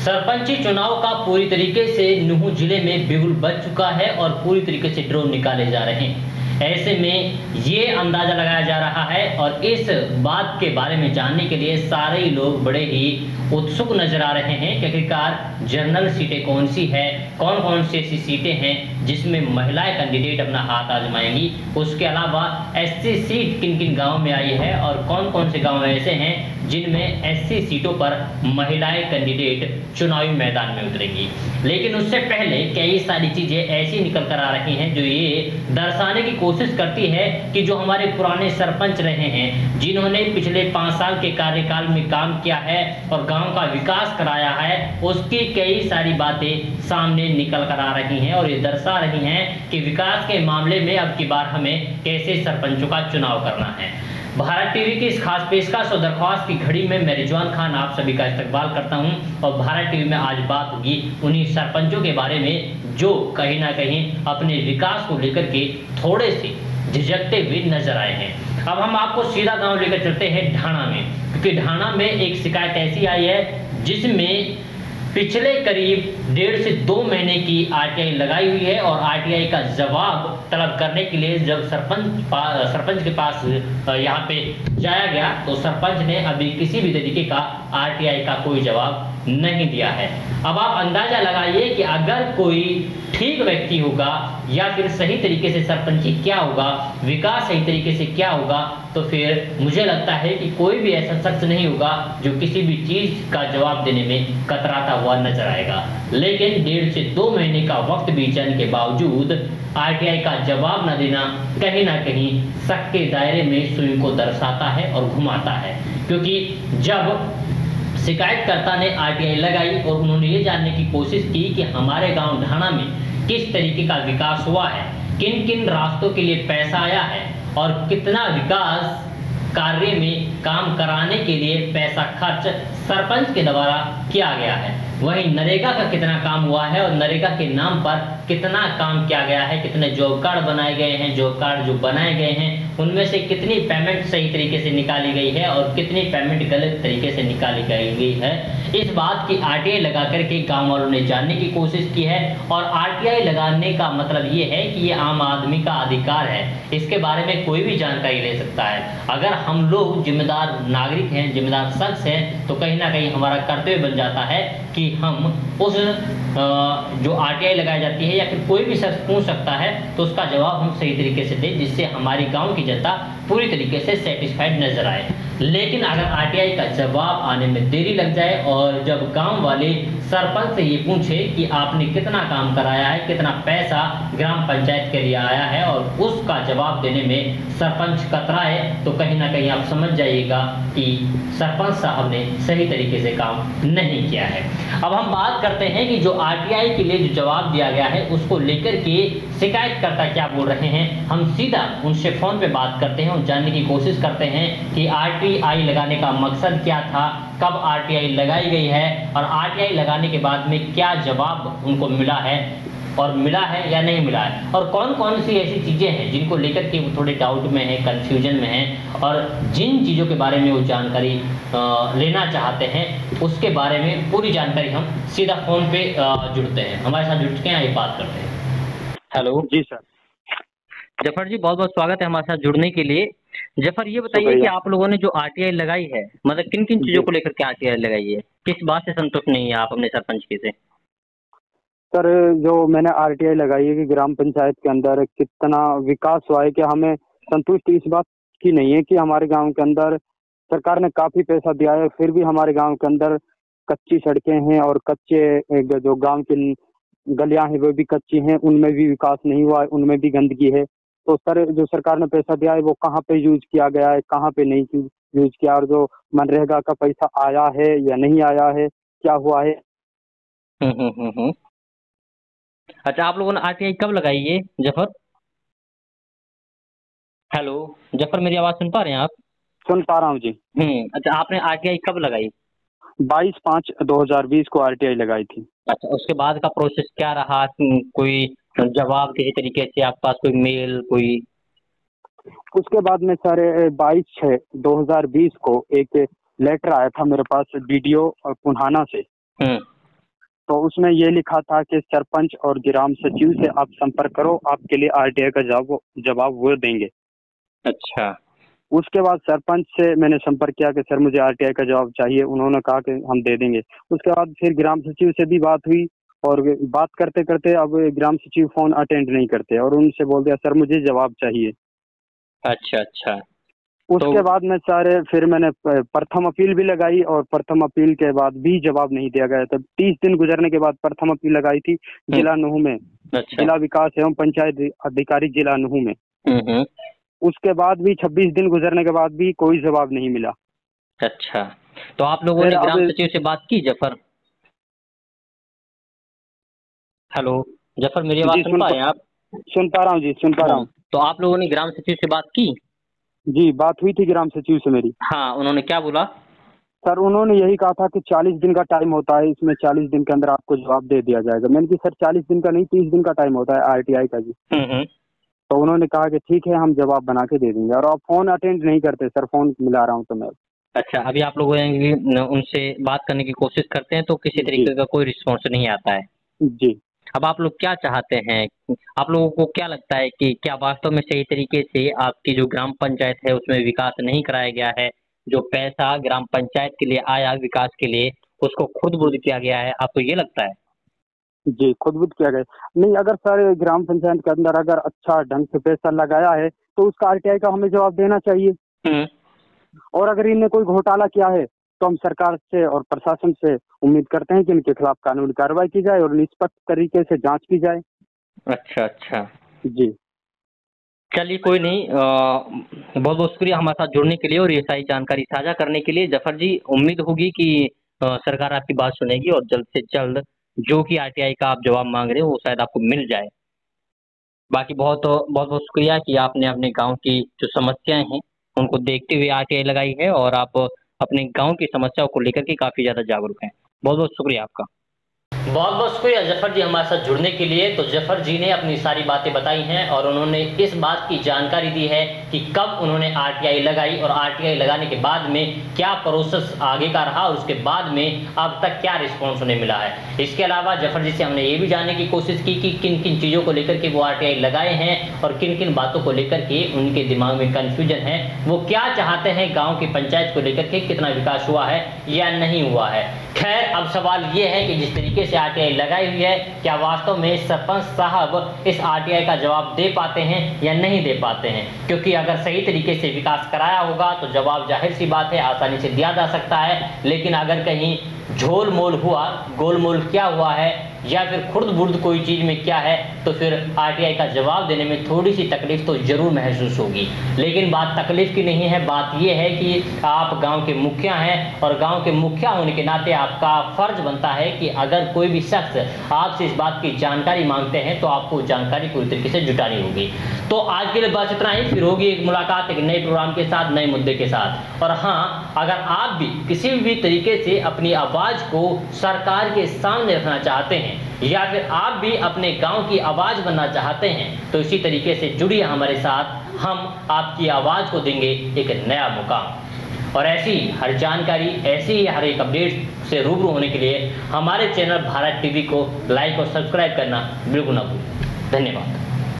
सरपंची चुनाव का पूरी तरीके से नुहू जिले में बिगुल बज चुका है और पूरी तरीके से ड्रोन निकाले जा रहे हैं। ऐसे में ये अंदाजा लगाया जा रहा है और इस बात के बारे में जानने के लिए सारे ही लोग बड़े ही उत्सुक नजर आ रहे हैं कि आखिरकार जनरल सीटें कौन सी है, कौन कौन सी ऐसी सीटें हैं जिसमें महिलाएं कैंडिडेट अपना हाथ आजमाएंगी। उसके अलावा एससी सीट किन किन गाँव में आई है और कौन कौन से गाँव ऐसे हैं जिनमें एससी सीटों पर महिलाएं कैंडिडेट चुनावी मैदान में उतरेंगी। लेकिन उससे पहले कई सारी चीजें ऐसी निकल कर आ रही हैं जो ये दर्शाने की कोशिश करती है कि जो हमारे पुराने सरपंच रहे हैं, जिन्होंने पिछले 5 साल के कार्यकाल में काम किया है और गांव का विकास कराया है, उसकी कई सारी बातें सामने निकल कर आ रही हैं और ये दर्शा रही हैं कि विकास के मामले में अब की बार हमें कैसे सरपंचों का चुनाव करना है। भारत टीवी की इस खास पेशकश और दरख्वास्त की घड़ी में मैं रिजवान खान आप सभी का इस्तकबाल करता हूं और भारत टीवी में आज बात होगी उन्हीं सरपंचों के बारे में जो कहीं ना कहीं अपने विकास को लेकर के थोड़े से झिझकते हुए नजर आए हैं। अब हम आपको सीधा गांव लेकर चलते हैं ढाणा में, क्योंकि ढाणा में एक शिकायत ऐसी आई है जिसमें पिछले करीब 1.5 से 2 महीने की आरटीआई लगाई हुई है और आरटीआई का जवाब तलब करने के लिए जब सरपंच के पास यहाँ पे जाया गया तो सरपंच ने अभी किसी भी तरीके का आरटीआई का कोई जवाब नहीं दिया है। अब आप अंदाजा लगाइए कि अगर कोई ठीक व्यक्ति होगा या फिर सही तरीके से सरपंची क्या होगा, विकास सही तरीके से क्या होगा, तो फिर मुझे लगता है कि कोई भी ऐसा शख्स नहीं होगा जो किसी भी चीज का जवाब देने में कतराता हुआ नजर आएगा। लेकिन 1.5 से 2 महीने का वक्त बीत जाने के बावजूद आरटीआई का जवाब न देना कहीं ना कहीं शक के दायरे में सुई को दर्शाता है और घुमाता है, क्योंकि जब शिकायतकर्ता ने आरटीआई लगाई और उन्होंने ये जानने की कोशिश की कि हमारे गांव ढाणा में किस तरीके का विकास हुआ है, किन किन रास्तों के लिए पैसा आया है और कितना विकास कार्य में काम कराने के लिए पैसा खर्च सरपंच के द्वारा किया गया है, वहीं नरेगा का कितना काम हुआ है और नरेगा के नाम पर कितना काम किया गया है, कितने जॉब कार्ड बनाए गए हैं, जॉब कार्ड जो बनाए गए हैं उनमें से कितनी पेमेंट सही तरीके से निकाली गई है और कितनी पेमेंट गलत तरीके से निकाली गई है, इस बात की आरटीआई लगा करके गांव वालों ने जानने की कोशिश की है। और आरटीआई लगाने का मतलब ये है कि ये आम आदमी का अधिकार है, इसके बारे में कोई भी जानकारी ले सकता है। अगर हम लोग जिम्मेदार नागरिक हैं, जिम्मेदार शख्स हैं, तो कहीं ना कहीं हमारा कर्तव्य बन जाता है कि हम उस जो आरटीआई लगाई जाती है या फिर कोई भी शख्स पूछ सकता है तो उसका जवाब हम सही तरीके से दें, जिससे हमारी गांव की जनता पूरी तरीके से सेटिस्फाइड नजर आए। लेकिन अगर आरटीआई का जवाब आने में देरी लग जाए और जब गांव वाले सरपंच से ये पूछे कि आपने कितना काम कराया है, कितना पैसा ग्राम पंचायत के लिए आया है और उसका जवाब देने में सरपंच कतराए, तो कहीं ना कहीं आप समझ जाइएगा कि सरपंच साहब ने सही तरीके से काम नहीं किया है। अब हम बात करते हैं कि जो आरटीआई के लिए जो जवाब दिया गया है उसको लेकर के शिकायतकर्ता क्या बोल रहे हैं। हम सीधा उनसे फोन पे बात करते हैं और जानने की कोशिश करते हैं कि आरटीआई लगाने का मकसद क्या था, कब आरटीआई लगाई गई है और आरटीआई लगाने के बाद में क्या जवाब उनको मिला है और मिला है या नहीं मिला है, और कौन कौन सी ऐसी चीज़ें हैं जिनको लेकर के वो थोड़े डाउट में है, कंफ्यूजन में है और जिन चीज़ों के बारे में वो जानकारी लेना चाहते हैं उसके बारे में पूरी जानकारी हम सीधा फ़ोन पे जुड़ते हैं। हमारे साथ जुड़ के आइए बात करते हैं। हेलो जी सर। जफर जी, बहुत बहुत स्वागत है हमारे साथ जुड़ने के लिए। जफर, ये बताइए कि शुक्रिया। आप लोगों ने जो आरटीआई लगाई है, मतलब किन किन चीज़ों जी को लेकर के आरटीआई लगाई है, किस बात से संतुष्ट नहीं है आप अपने सरपंच के से? सर, जो मैंने आरटीआई लगाई है कि ग्राम पंचायत के अंदर कितना विकास हुआ है, कि हमें संतुष्टि इस बात की नहीं है कि हमारे गांव के अंदर सरकार ने काफी पैसा दिया है, फिर भी हमारे गांव के अंदर कच्ची सड़कें हैं और कच्चे जो गांव की गलियां हैं वो भी कच्ची हैं, उनमें भी विकास नहीं हुआ है, उनमें भी गंदगी है। तो सर, जो सरकार ने पैसा दिया है वो कहाँ पे यूज किया गया है, कहाँ पे नहीं यूज किया, और जो मनरेगा का पैसा आया है या नहीं आया है, क्या हुआ है। अच्छा, आप लोगों ने आरटीआई कब लगाई है जफर? हेलो जफर, मेरी आवाज़ सुन पा रहे हैं आप? सुन पा रहा हूँ जी। अच्छा, आपने आरटीआई कब लगाई? 22/5/2020 को आरटीआई लगाई थी। अच्छा, उसके बाद का प्रोसेस क्या रहा? कोई जवाब किसी तरीके से आपके पास, कोई मेल, कोई? उसके बाद में सर 22/6/2020 को एक लेटर आया था मेरे पास डीडीओ पुन्हाना से। तो उसमें ये लिखा था कि सरपंच और ग्राम सचिव से आप संपर्क करो, आपके लिए आरटीआई का जवाब वो देंगे। अच्छा। उसके बाद सरपंच से मैंने संपर्क किया कि सर मुझे आरटीआई का जवाब चाहिए, उन्होंने कहा कि हम दे देंगे। उसके बाद फिर ग्राम सचिव से भी बात हुई और बात करते करते अब ग्राम सचिव फोन अटेंड नहीं करते और उनसे बोल दिया सर मुझे जवाब चाहिए। अच्छा अच्छा। उसके बाद में सारे फिर मैंने प्रथम अपील भी लगाई और प्रथम अपील के बाद भी जवाब नहीं दिया गया। तब 30 दिन गुजरने के बाद प्रथम अपील लगाई थी जिला नुह में। अच्छा। जिला विकास एवं पंचायत अधिकारी जिला नुह में। उसके बाद भी 26 दिन गुजरने के बाद भी कोई जवाब नहीं मिला। अच्छा, तो आप लोगों ने ग्राम सचिव से बात की जफर? हेलो जफर, मेरी आवाज सुन पा रहे हैं आप? सुन पा रहा हूँ जी, सुन पा रहा हूँ। तो आप लोगों ने ग्राम सचिव से बात की? जी बात हुई थी ग्राम सचिव से मेरी। हाँ, उन्होंने क्या बोला? सर उन्होंने यही कहा था कि 40 दिन का टाइम होता है, इसमें 40 दिन के अंदर आपको जवाब दे दिया जाएगा। मैंने कहा सर 40 दिन का नहीं 30 दिन का टाइम होता है आरटीआई का जी। तो उन्होंने कहा कि ठीक है हम जवाब बना के दे देंगे। और आप फोन अटेंड नहीं करते सर, फोन मिला रहा हूँ तो मैं। अच्छा, अभी आप लोग उनसे बात करने की कोशिश करते हैं तो किसी तरीके का कोई रिस्पॉन्स नहीं आता है जी। अब आप लोग क्या चाहते हैं? आप लोगों को क्या लगता है कि क्या वास्तव में सही तरीके से आपकी जो ग्राम पंचायत है उसमें विकास नहीं कराया गया है? जो पैसा ग्राम पंचायत के लिए आया विकास के लिए उसको खुद-बुद किया गया है, आपको ये लगता है? जी खुद-बुद किया गया नहीं। अगर सर ग्राम पंचायत के अंदर अगर अच्छा ढंग से पैसा लगाया है तो उसका आरटीआई का हमें जवाब देना चाहिए। और अगर इनने कोई घोटाला किया है तो हम सरकार से और प्रशासन से उम्मीद करते हैं कि इनके खिलाफ कानूनी कार्रवाई की जाए और निष्पक्ष तरीके से जांच की जाए। अच्छा अच्छा जी। चलिए कोई नहीं, बहुत बहुत शुक्रिया हमारे साथ जुड़ने के लिए और ये सारी जानकारी साझा करने के लिए। जफर जी, उम्मीद होगी कि सरकार आपकी बात सुनेगी और जल्द से जल्द जो कि आरटीआई का आप जवाब मांग रहे हो वो शायद आपको मिल जाए। बाकी बहुत बहुत बहुत शुक्रिया कि आपने अपने गांव की जो समस्याएं हैं उनको देखते हुए आरटीआई लगाई है और आप अपने गांव की समस्याओं को लेकर के काफी ज्यादा जागरूक हैं। बहुत बहुत शुक्रिया आपका। बहुत बहुत शुक्रिया जफर जी हमारे साथ जुड़ने के लिए। तो जफर जी ने अपनी सारी बातें बताई हैं और उन्होंने इस बात की जानकारी दी है कि कब उन्होंने आरटीआई लगाई और आरटीआई लगाने के बाद में क्या प्रोसेस आगे का रहा और उसके बाद में अब तक क्या रिस्पॉन्स उन्हें मिला है। इसके अलावा जफर जी से हमने ये भी जानने की कोशिश की कि किन किन चीज़ों को लेकर के वो आरटीआई लगाए हैं और किन किन बातों को लेकर के उनके दिमाग में कन्फ्यूजन है, वो क्या चाहते हैं गाँव की पंचायत को लेकर के, कितना विकास हुआ है या नहीं हुआ है। खैर अब सवाल ये है कि जिस तरीके से आरटीआई लगाई हुई है क्या वास्तव में सरपंच साहब इस आरटीआई का जवाब दे पाते हैं या नहीं दे पाते हैं, क्योंकि अगर सही तरीके से विकास कराया होगा तो जवाब जाहिर सी बात है आसानी से दिया जा सकता है। लेकिन अगर कहीं झोल मोल हुआ, गोलमोल क्या हुआ है या फिर खुर्द बुर्द कोई चीज़ में क्या है तो फिर आरटीआई का जवाब देने में थोड़ी सी तकलीफ तो जरूर महसूस होगी। लेकिन बात तकलीफ की नहीं है, बात यह है कि आप गांव के मुखिया हैं और गांव के मुखिया होने के नाते आपका फर्ज बनता है कि अगर कोई भी शख्स आपसे इस बात की जानकारी मांगते हैं तो आपको जानकारी पूरी तरीके से जुटानी होगी। तो आज के लिए बस इतना ही, फिर होगी एक मुलाकात एक नए प्रोग्राम के साथ, नए मुद्दे के साथ। और हाँ, अगर आप भी किसी भी तरीके से अपनी आवाज़ को सरकार के सामने रखना चाहते हैं या फिर आप भी अपने गांव की आवाज़ बनना चाहते हैं तो इसी तरीके से जुड़िए हमारे साथ, हम आपकी आवाज़ को देंगे एक नया मुकाम। और ऐसी हर जानकारी, ऐसी ही हर एक अपडेट से रूबरू होने के लिए हमारे चैनल भारत टीवी को लाइक और सब्सक्राइब करना बिल्कुल ना भूलें। धन्यवाद।